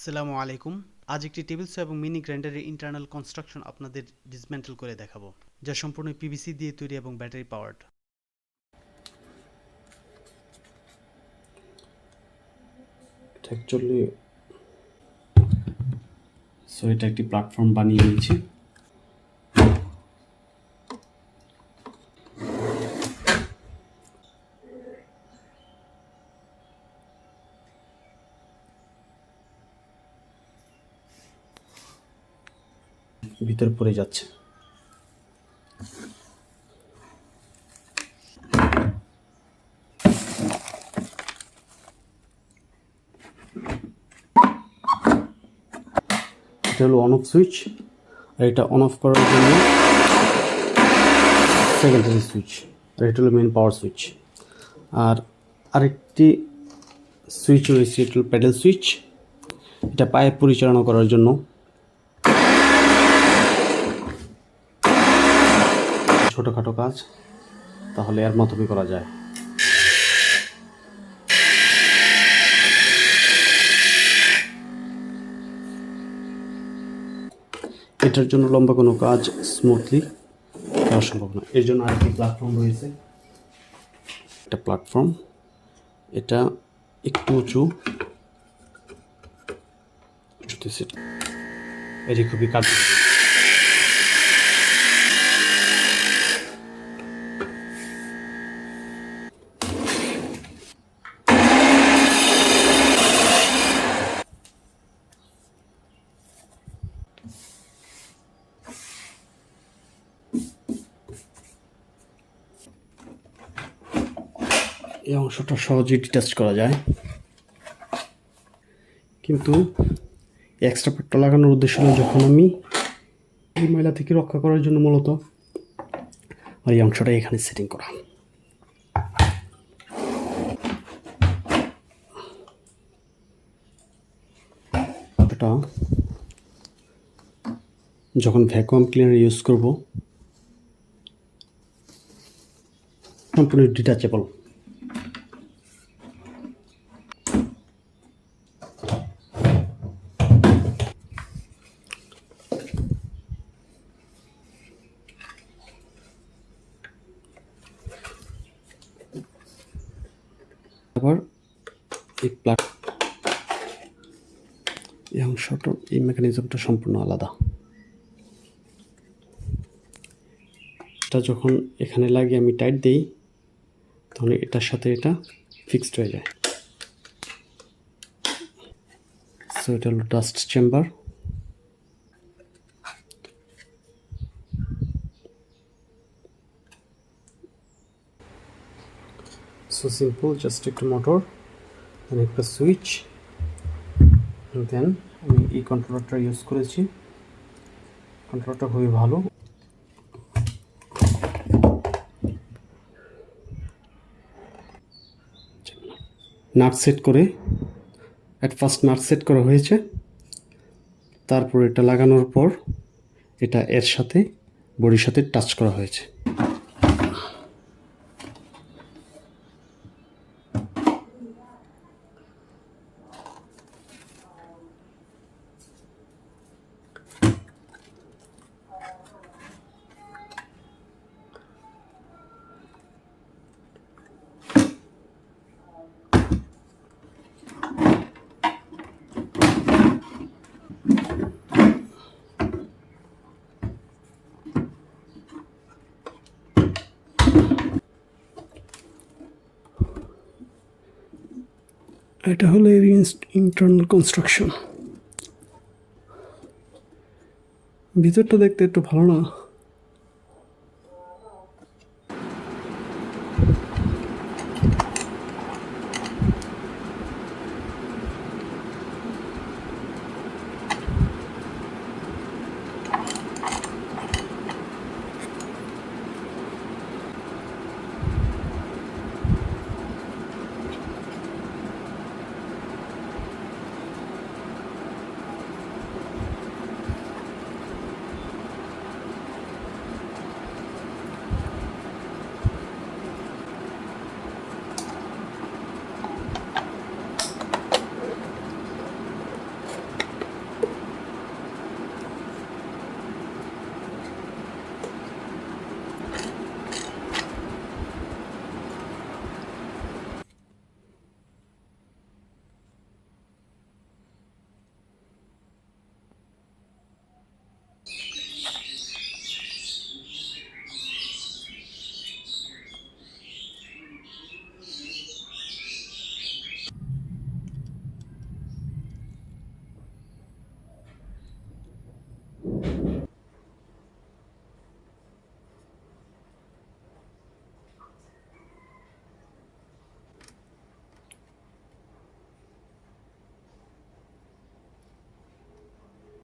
আসসালামু আলাইকুম। আজ একটি টেবিল সো এবং মিনি গ্রাইন্ডারের ইন্টারনাল কনস্ট্রাকশন আপনাদের ডিসমেন্টল করে দেখাবো, যা সম্পূর্ণ পিভিসি দিয়ে তৈরি এবং ব্যাটারি পাওয়ার্ড। অ্যাকচুয়ালি এটা একটি প্ল্যাটফর্ম বানিয়ে নিয়েছি। ভিতর পড়ে যাচ্ছে। এটা হলো অন অফ সুইচ, আর এটা অন অফ করার জন্য সেকেন্ডারি সুইচ, আর এটা হলো মেন পাওয়ার সুইচ। আর আরেকটি সুইচ রয়েছে, এটা হলো প্যাডেল সুইচ, এটা পাইপ পরিচালনা করার জন্য। ছোটোখাটো কাজ তাহলে এর মাধ্যমে করা যায়। এটার জন্য লম্বা কোনো কাজ স্মুথলি করা সম্ভব না, এর জন্য আরেকটি প্ল্যাটফর্ম রয়েছে। একটা প্ল্যাটফর্ম, এটা একটু উঁচুতে সেট, এটি খুবই কার্যকরী। এই অংশটা সহজেই ডিটাচ করা যায়, কিন্তু এক্সট্রা পার্টটা লাগানোর উদ্দেশ্য হলো যখন আমি এই ময়লা থেকে রক্ষা করার জন্য মূলত আর এই অংশটা এখানে সেটিং করা। এটা যখন ভ্যাকুয়াম ক্লিনার ইউজ করব সম্পূর্ণ ডিটাচেবল। আবার এই অংশটা, এই মেকানিজমটা সম্পূর্ণ আলাদা। এটা যখন এখানে লাগিয়ে আমি টাইট দিই তখন এটার সাথে এটা ফিক্সড হয়ে যায়। সো এটা হলো dust chamber. So simple, just একটা মোটর, দেন একটা সুইচ, দেন আমি এই কন্ট্রোলারটা ইউজ করেছি। কন্ট্রোলারটা খুবই ভালো। নাট সেট করে, অ্যাট ফার্স্ট নাট সেট করা হয়েছে, তারপর এটা লাগানোর পর এটা এর সাথে বডির সাথে টাচ করা হয়েছে। এটা হলো এর ইন্টারনাল কনস্ট্রাকশন। ভিতরটা দেখতে একটু ভালো না।